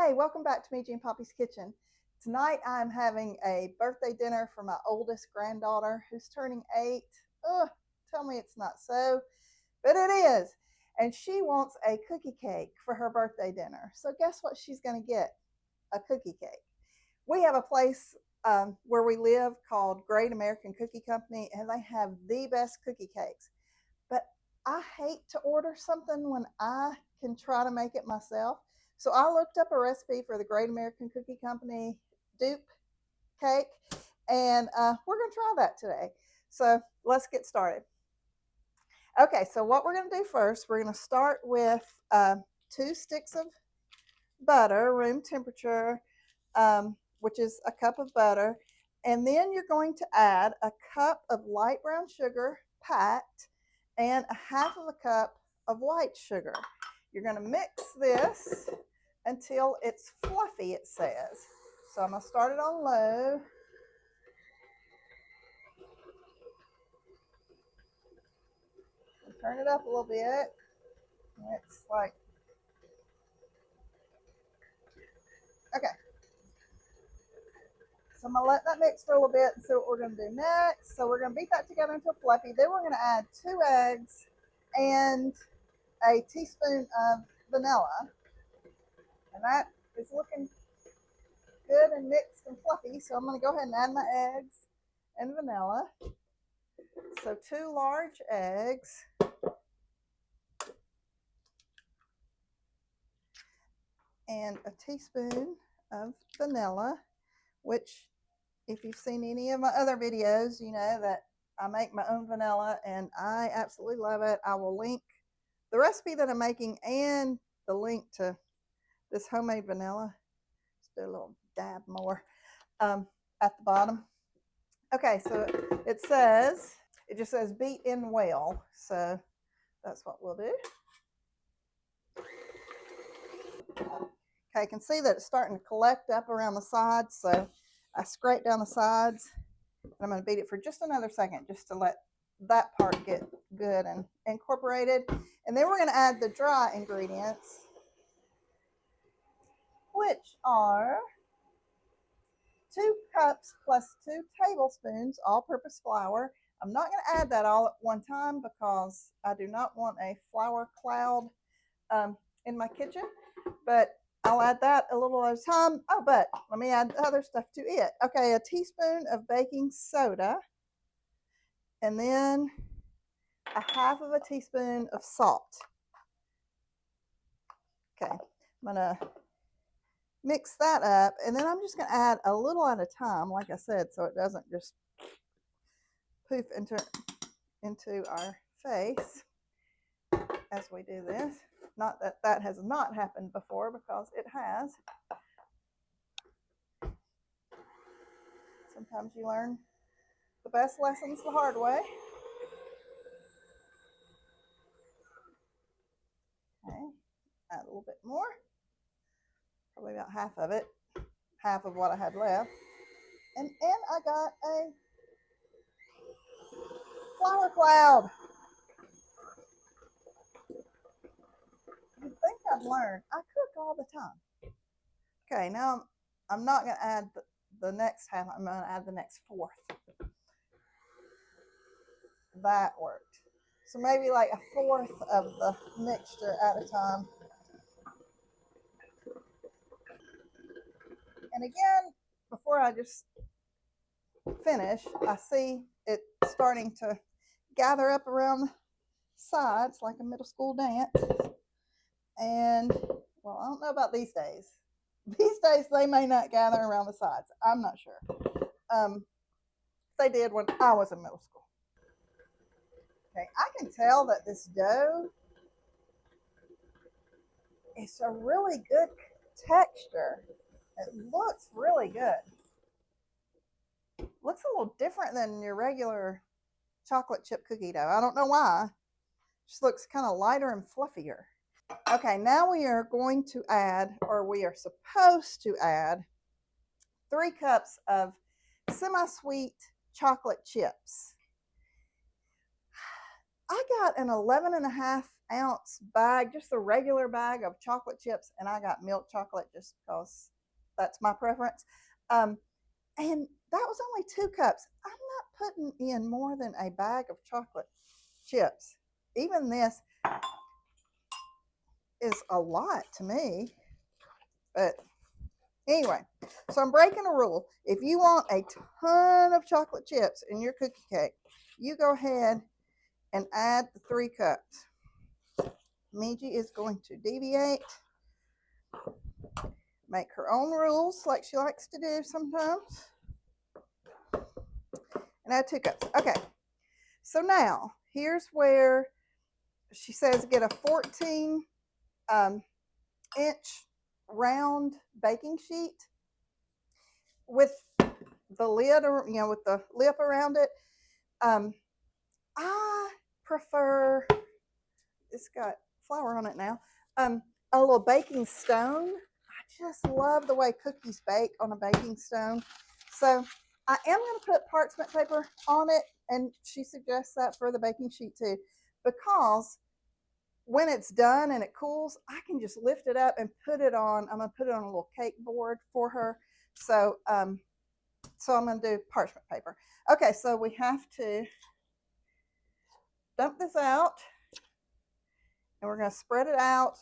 Hey, welcome back to Meiji and Poppy's Kitchen. Tonight I'm having a birthday dinner for my oldest granddaughter who's turning 8. Ugh, tell me it's not so, but it is. And she wants a cookie cake for her birthday dinner. So guess what she's going to get? A cookie cake. We have a place where we live called Great American Cookie Company, and they have the best cookie cakes. But I hate to order something when I can try to make it myself. So I looked up a recipe for the Great American Cookie Company dupe cake, and we're going to try that today. So let's get started. Okay, so what we're going to do first, we're going to start with 2 sticks of butter, room temperature, which is a cup of butter. And then you're going to add a cup of light brown sugar packed and a half of a cup of white sugar. You're going to mix this until it's fluffy, it says. So I'm going to start it on low. Turn it up a little bit. It's like, okay. So I'm going to let that mix for a little bit and see what we're going to do next. So we're going to beat that together until fluffy. Then we're going to add 2 eggs and a teaspoon of vanilla. And that is looking good and mixed and fluffy. So I'm going to go ahead and add my eggs and vanilla. So 2 large eggs. And a teaspoon of vanilla, which if you've seen any of my other videos, you know that I make my own vanilla and I absolutely love it. I will link the recipe that I'm making and the link to this homemade vanilla. Just do a little dab more at the bottom. Okay, so it just says beat in well. So that's what we'll do. Okay, I can see that it's starting to collect up around the sides, so I scrape down the sides, and I'm going to beat it for just another second, just to let that part get good and incorporated. And then we're going to add the dry ingredients, which are 2 cups plus 2 tablespoons all-purpose flour. I'm not going to add that all at one time because I do not want a flour cloud in my kitchen, but I'll add that a little at a time. Oh, but let me add other stuff to it. Okay, a teaspoon of baking soda, and then a half of a teaspoon of salt. Okay, I'm gonna mix that up, and then I'm just gonna add a little at a time, like I said, so it doesn't just poof into our face as we do this. Not that that has not happened before, because it has. Sometimes you learn the best lessons the hard way. Okay, add a little bit more. Probably about half of it. Half of what I had left. And I got a flour cloud. You'd think I'd learn. I cook all the time. Okay, now I'm not going to add the next half. I'm going to add the next fourth. That worked. So maybe like a fourth of the mixture at a time. And again, before I just finish, I see it starting to gather up around the sides like a middle school dance. And, well, I don't know about these days. These days, they may not gather around the sides. I'm not sure. They did when I was in middle school. Okay, I can tell that this dough is a really good texture. It looks really good. It looks a little different than your regular chocolate chip cookie dough. I don't know why. It just looks kind of lighter and fluffier. Okay, now we are going to add, or we are supposed to add, 3 cups of semi-sweet chocolate chips. I got an 11.5 ounce bag, just the regular bag of chocolate chips, and I got milk chocolate just because that's my preference. And that was only 2 cups. I'm not putting in more than a bag of chocolate chips. Even this is a lot to me, but anyway, so I'm breaking a rule. If you want a ton of chocolate chips in your cookie cake, you go ahead and add the 3 cups. Miji is going to deviate, make her own rules like she likes to do sometimes, and add 2 cups. Okay, so now here's where she says get a 14 inch round baking sheet with the lid, or with the lip around it. I prefer, it's got flour on it now, a little baking stone. I just love the way cookies bake on a baking stone. So I am going to put parchment paper on it, and she suggests that for the baking sheet too, because when it's done and it cools, I can just lift it up and put it on. I'm going to put it on a little cake board for her. So, so I'm going to do parchment paper. Okay, so we have to dump this out, and we're going to spread it out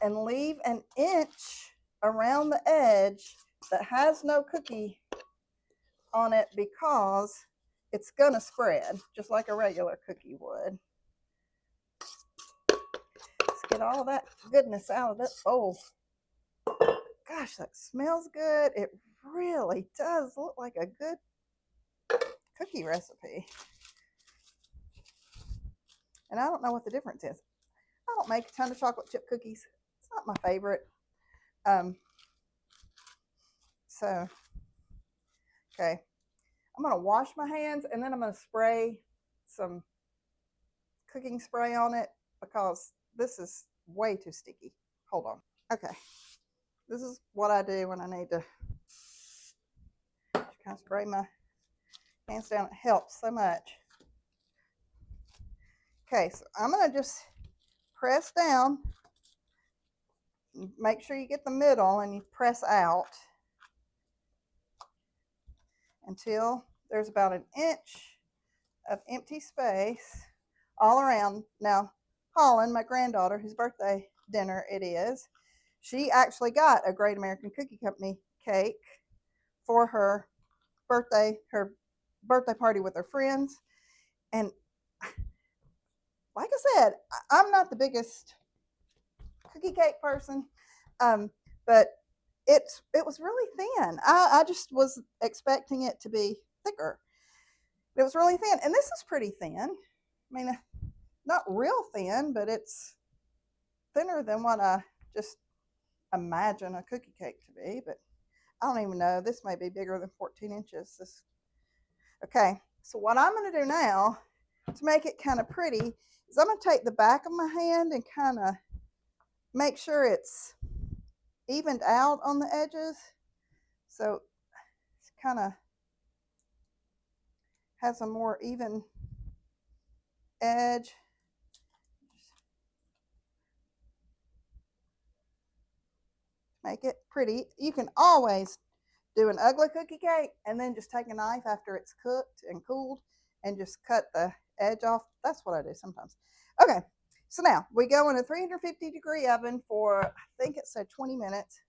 and leave an inch around the edge that has no cookie on it, because it's going to spread just like a regular cookie would. Let's get all that goodness out of it. Oh, gosh, that smells good. It really does look like a good cookie recipe. And I don't know what the difference is. I don't make a ton of chocolate chip cookies. It's not my favorite. So, okay. I'm going to wash my hands, and then I'm going to spray some cooking spray on it, because this is way too sticky. Hold on. Okay. This is what I do when I need to kind of spray my hands down. It helps so much. Okay, so I'm going to just press down. Make sure you get the middle and you press out until there's about an inch of empty space all around. Now, Holland, my granddaughter, whose birthday dinner it is, she actually got a Great American Cookie Company cake for her birthday party with her friends. And like I said, I'm not the biggest cookie cake person, but it was really thin. I just was expecting it to be thicker. It was really thin, and this is pretty thin. I mean, not real thin, but it's thinner than what I just imagine a cookie cake to be. But I don't even know. This may be bigger than 14 inches. Okay, so what I'm going to do now to make it kind of pretty is I'm going to take the back of my hand and kind of make sure it's evened out on the edges. So it's kind of has a more even edge. Make it pretty. You can always do an ugly cookie cake and then just take a knife after it's cooked and cooled and just cut the edge off. That's what I do sometimes. Okay, so now we go in a 350-degree oven for, I think it said 20 minutes.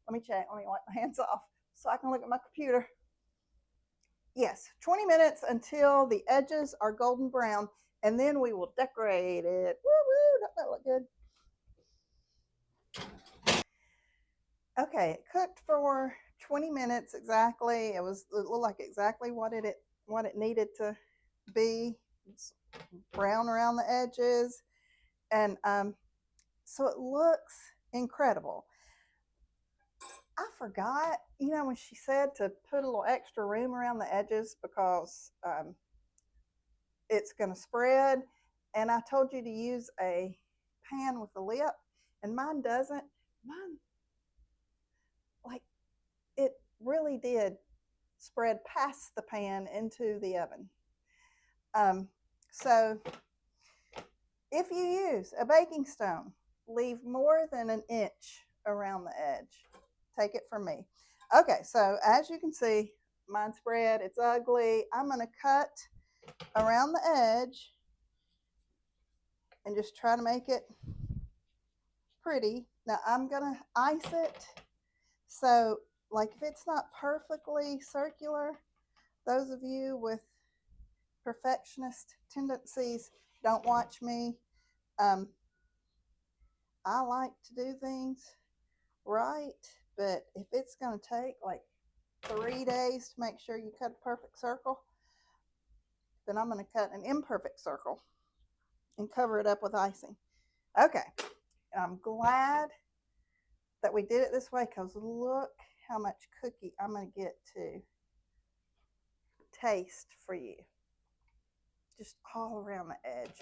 Let me check. Let me wipe my hands off so I can look at my computer. Yes, 20 minutes until the edges are golden brown, and then we will decorate it. Woo woo, doesn't that look good? Okay, it cooked for 20 minutes exactly. It looked like exactly what it needed to be. It's brown around the edges, and so it looks incredible. I forgot, when she said to put a little extra room around the edges because it's going to spread, and I told you to use a pan with a lip, and mine doesn't. Mine, like, it really did spread past the pan into the oven. So If you use a baking stone, leave more than an inch around the edge. Take it from me. Okay, so as you can see, mine's spread, it's ugly. I'm going to cut around the edge and just try to make it pretty. Now I'm going to ice it. So, like, if it's not perfectly circular, those of you with perfectionist tendencies, don't watch me. I like to do things right, but if it's going to take like 3 days to make sure you cut a perfect circle, then I'm going to cut an imperfect circle and cover it up with icing. Okay, and I'm glad that we did it this way, because look how much cookie I'm going to get to taste for you, just all around the edge.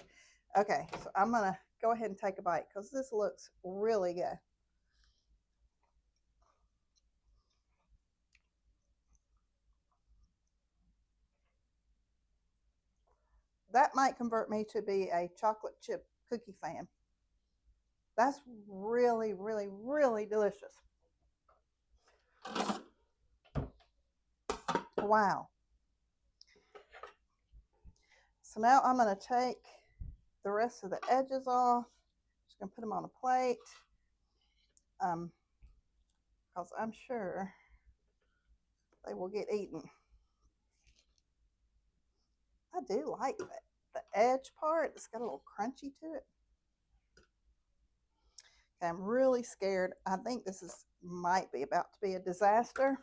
Okay, so I'm going to go ahead and take a bite, because this looks really good. That might convert me to be a chocolate chip cookie fan. That's really, really, really delicious. Wow. So now I'm going to take the rest of the edges off. Just going to put them on a plate, because I'm sure they will get eaten. I do like that. The edge part, it's got a little crunchy to it. Okay, I'm really scared. I think this might be about to be a disaster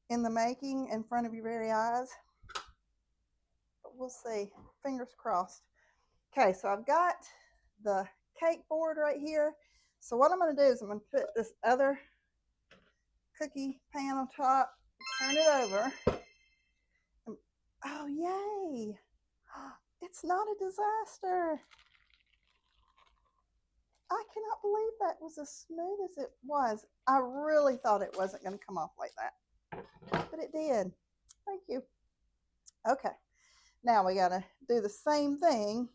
in the making in front of your very eyes. But we'll see. Fingers crossed. Okay, so I've got the cake board right here. So what I'm going to do is I'm going to put this other cookie pan on top, turn it over. And, oh, yay! It's not a disaster. I cannot believe that was as smooth as it was. I really thought it wasn't going to come off like that, but it did. Thank you. Okay, now we got to do the same thing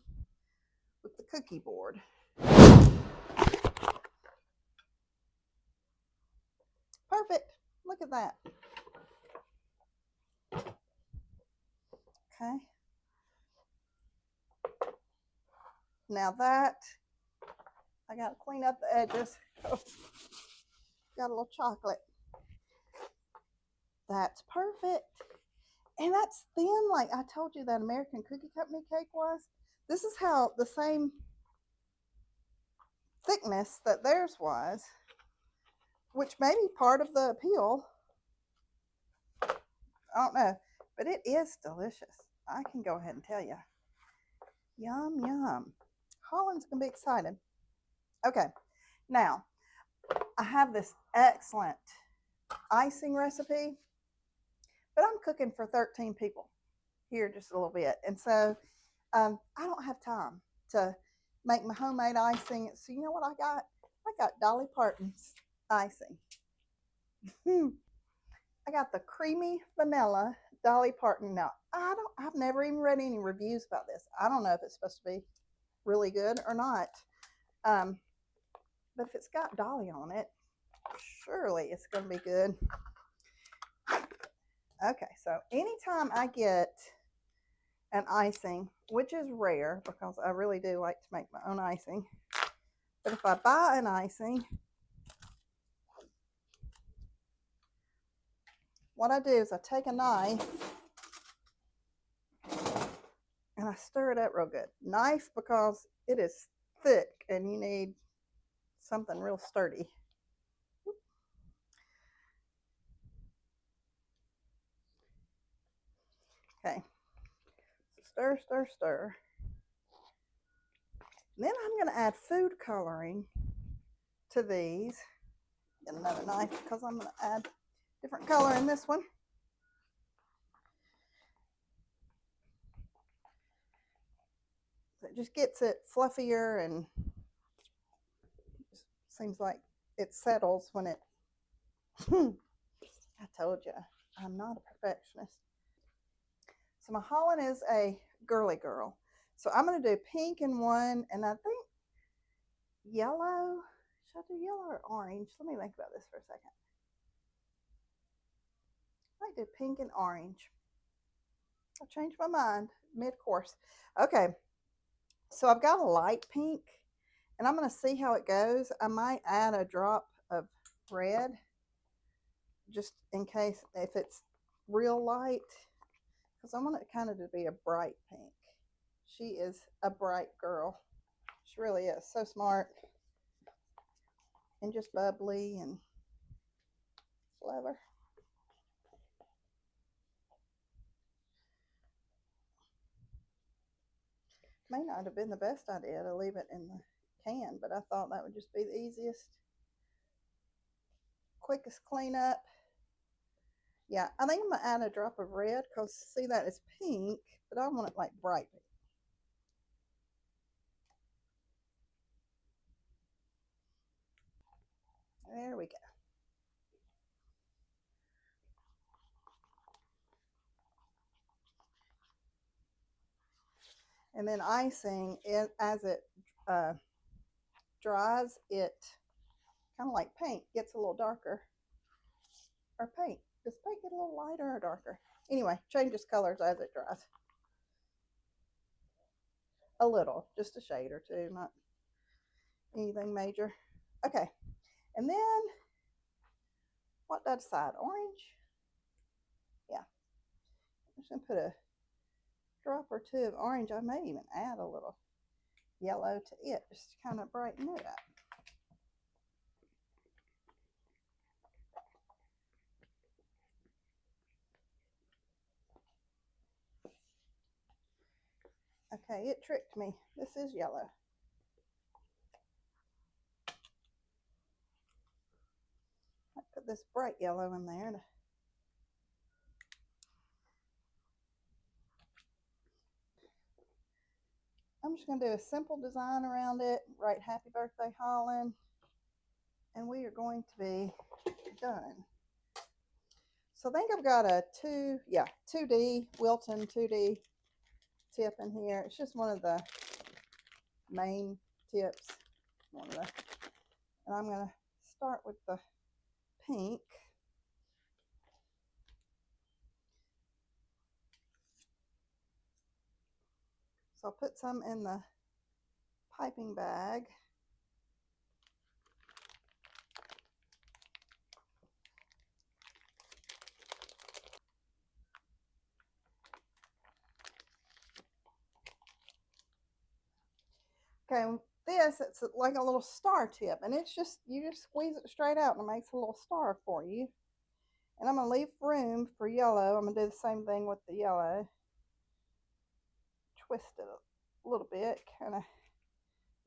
with the cookie board. Perfect. Look at that. Okay. Now that, I got to clean up the edges. Oh, got a little chocolate. That's perfect. And that's thin, like I told you that American Cookie Company cake was. This is how the same thickness that theirs was, which may be part of the appeal. I don't know, but it is delicious. I can go ahead and tell you. Yum, yum. Holland's going to be excited. Okay, now I have this excellent icing recipe, but I'm cooking for 13 people here just a little bit. And so I don't have time to make my homemade icing. So you know what I got? I got Dolly Parton's icing. I got the creamy vanilla Dolly Parton. Now, I've never even read any reviews about this. I don't know if it's supposed to be really good or not. But if it's got Dolly on it, surely it's going to be good. Okay, so anytime I get an icing, which is rare because I really do like to make my own icing, but if I buy an icing, what I do is I take a knife and I stir it up real good. Knife, because it is thick and you need something real sturdy. Okay, stir, stir, stir. Then I'm going to add food coloring to these. Get another knife because I'm going to add different color in this one. It just gets it fluffier, and it seems like it settles when it I told you I'm not a perfectionist. So my Holland is a girly girl, So I'm going to do pink in one, and I think yellow. Should I do yellow or orange? Let me think about this for a second. I might do pink and orange. I changed my mind mid-course. Okay, so I've got a light pink, and I'm going to see how it goes. I might add a drop of red just in case if it's real light, because I want it kind of to be a bright pink. She is a bright girl. She really is. So smart and just bubbly and clever. May not have been the best idea to leave it in the can, but I thought that would just be the easiest, quickest cleanup. Yeah, I think I'm going to add a drop of red because see that it's pink, but I want it like bright pink. There we go. And then icing, it as it dries, it kind of like paint gets a little darker. Or paint. Does paint get a little lighter or darker? Anyway, changes colors as it dries. A little, just a shade or two, not anything major. Okay, and then what did I decide? Orange? Yeah. I'm just going to put a drop or two of orange. I may even add a little yellow to it just to kind of brighten it up. Okay, it tricked me. This is yellow. I put this bright yellow in there. I'm just going to do a simple design around it, write Happy Birthday Holland, and we are going to be done. So I think I've got a 2D, Wilton 2D tip in here. It's just one of the main tips. And I'm going to start with the pink. So I'll put some in the piping bag. Okay, this, it's like a little star tip, and it's just, you just squeeze it straight out and it makes a little star for you. And I'm going to leave room for yellow. I'm going to do the same thing with the yellow. Twist it a little bit, kind of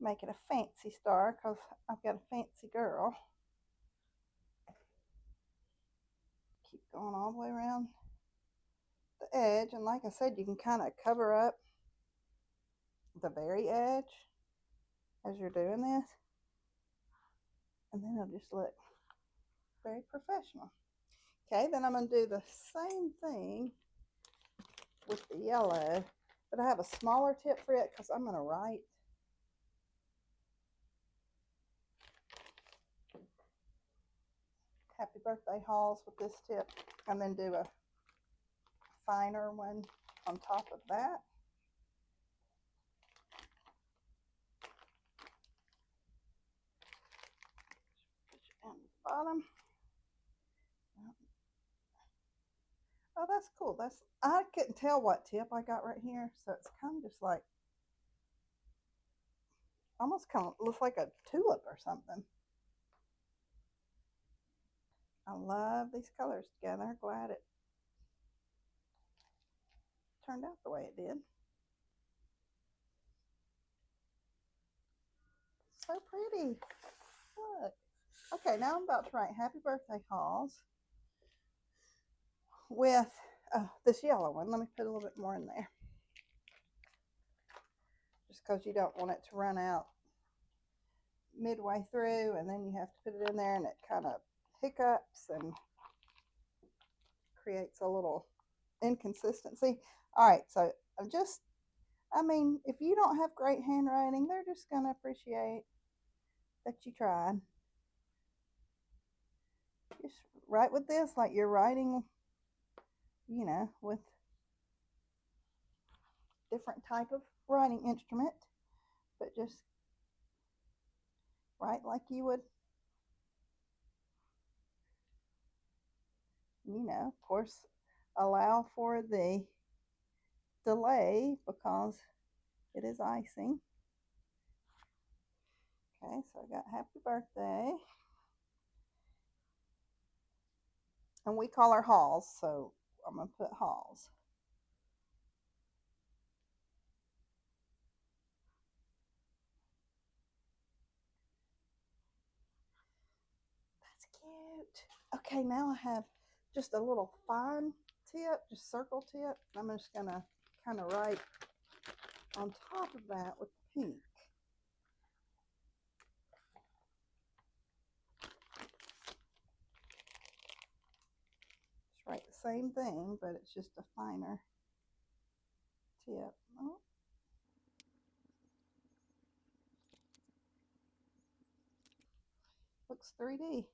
make it a fancy star because I've got a fancy girl. Keep going all the way around the edge, and like I said, you can kind of cover up the very edge as you're doing this, and then it'll just look very professional. Okay, then I'm going to do the same thing with the yellow, but I have a smaller tip for it because I'm going to write Happy Birthday Halls with this tip, and then do a finer one on top of that. Put it down the bottom. Oh, that's cool. I couldn't tell what tip I got right here, so it's kind of just like, almost kind of looks like a tulip or something. I love these colors together. Glad it turned out the way it did. So pretty. Look. Okay, now I'm about to write Happy Birthday Halls with this yellow one. Let me put a little bit more in there, just because you don't want it to run out midway through, and then you have to put it in there and it kind of hiccups and creates a little inconsistency. All right, so I'm just I mean, if you don't have great handwriting, they're just going to appreciate that you tried. Just write with this like you're writing, with different type of writing instrument, but just write like you would, of course, allow for the delay because it is icing. Okay, so I got happy birthday. And we call her Halls, so I'm going to put Halls. That's cute. Okay, now I have just a little fine tip, just circle tip. I'm just going to kind of write on top of that with the pink. Just write the same thing, but it's just a finer tip. Oh. Looks 3D.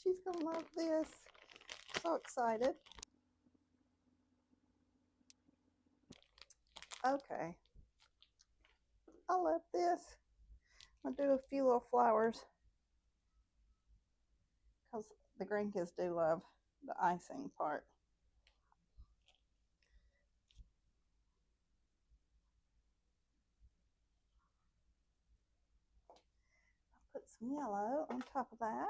She's gonna love this. So excited. Okay. I love this. I'll do a few little flowers because the grandkids do love the icing part. I'll put some yellow on top of that,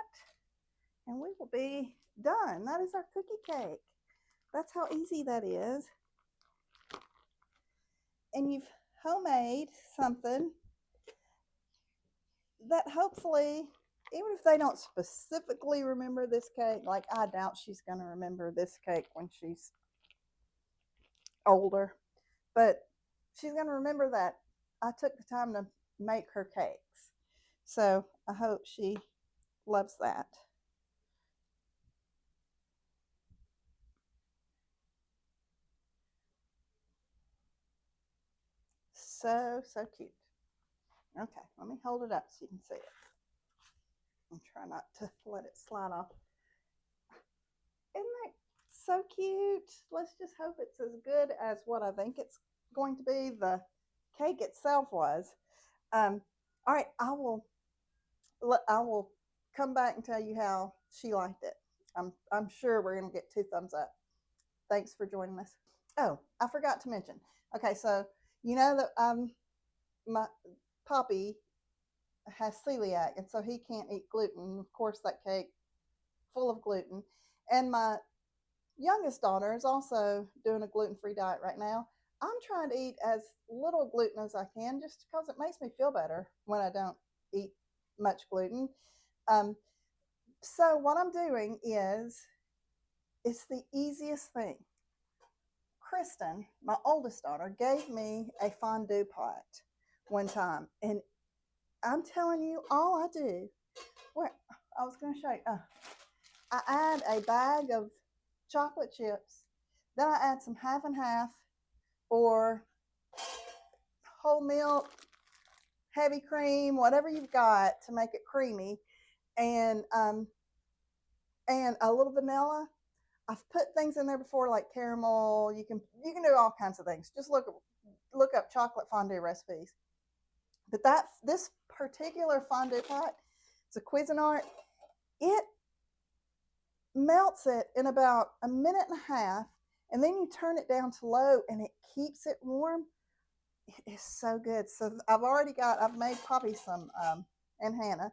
and we will be done. That is our cookie cake. That's how easy that is. And you've homemade something that hopefully, even if they don't specifically remember this cake, like I doubt she's going to remember this cake when she's older, but she's going to remember that I took the time to make her cakes. So I hope she loves that. So, so cute. Okay, let me hold it up so you can see it. And try not to let it slide off. Isn't that so cute? Let's just hope it's as good as what I think it's going to be. The cake itself was. All right, I will come back and tell you how she liked it. I'm sure we're gonna get 2 thumbs up. Thanks for joining us. Oh, I forgot to mention. Okay, so you know that my Poppy has celiac, and so he can't eat gluten. Of course, that cake full of gluten, and my youngest daughter is also doing a gluten-free diet right now. I'm trying to eat as little gluten as I can, just because it makes me feel better when I don't eat much gluten. Um, so what I'm doing is, it's the easiest thing. Kristen, my oldest daughter, gave me a fondue pot one time, and I'm telling you, all I do, where I was going to show you, I add a bag of chocolate chips, then I add some half and half or whole milk, heavy cream, whatever you've got to make it creamy, and a little vanilla. I've put things in there before like caramel. You can do all kinds of things. Just look up chocolate fondue recipes. But this particular fondue pot, it's a Cuisinart. It melts it in about a minute and a half, and then you turn it down to low, and it keeps it warm. It is so good. So I've made Poppy and Hannah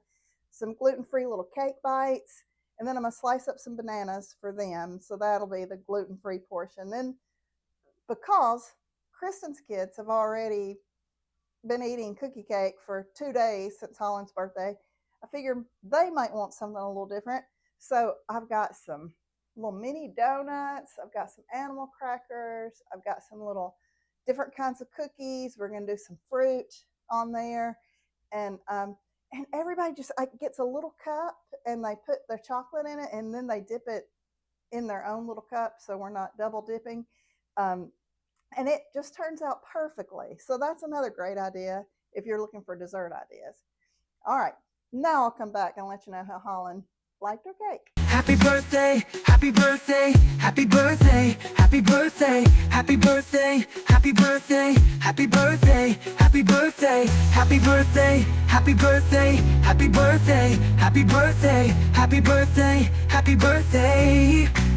some gluten-free little cake bites, and then I'm gonna slice up some bananas for them. So that'll be the gluten-free portion. Then, because Kristen's kids have already been eating cookie cake for 2 days since Holland's birthday, I figured they might want something a little different. So I've got some little mini donuts. I've got some animal crackers. I've got some little different kinds of cookies. We're going to do some fruit on there. And And everybody just gets a little cup and they put their chocolate in it and then they dip it in their own little cup, so we're not double dipping. Um, and it just turns out perfectly. So that's another great idea if you're looking for dessert ideas. All right, now I'll come back and let you know how Holland liked her cake. Happy birthday, happy birthday, happy birthday, happy birthday, happy birthday, happy birthday, happy birthday, happy birthday, happy birthday, happy birthday, happy birthday, happy birthday, happy birthday, happy birthday.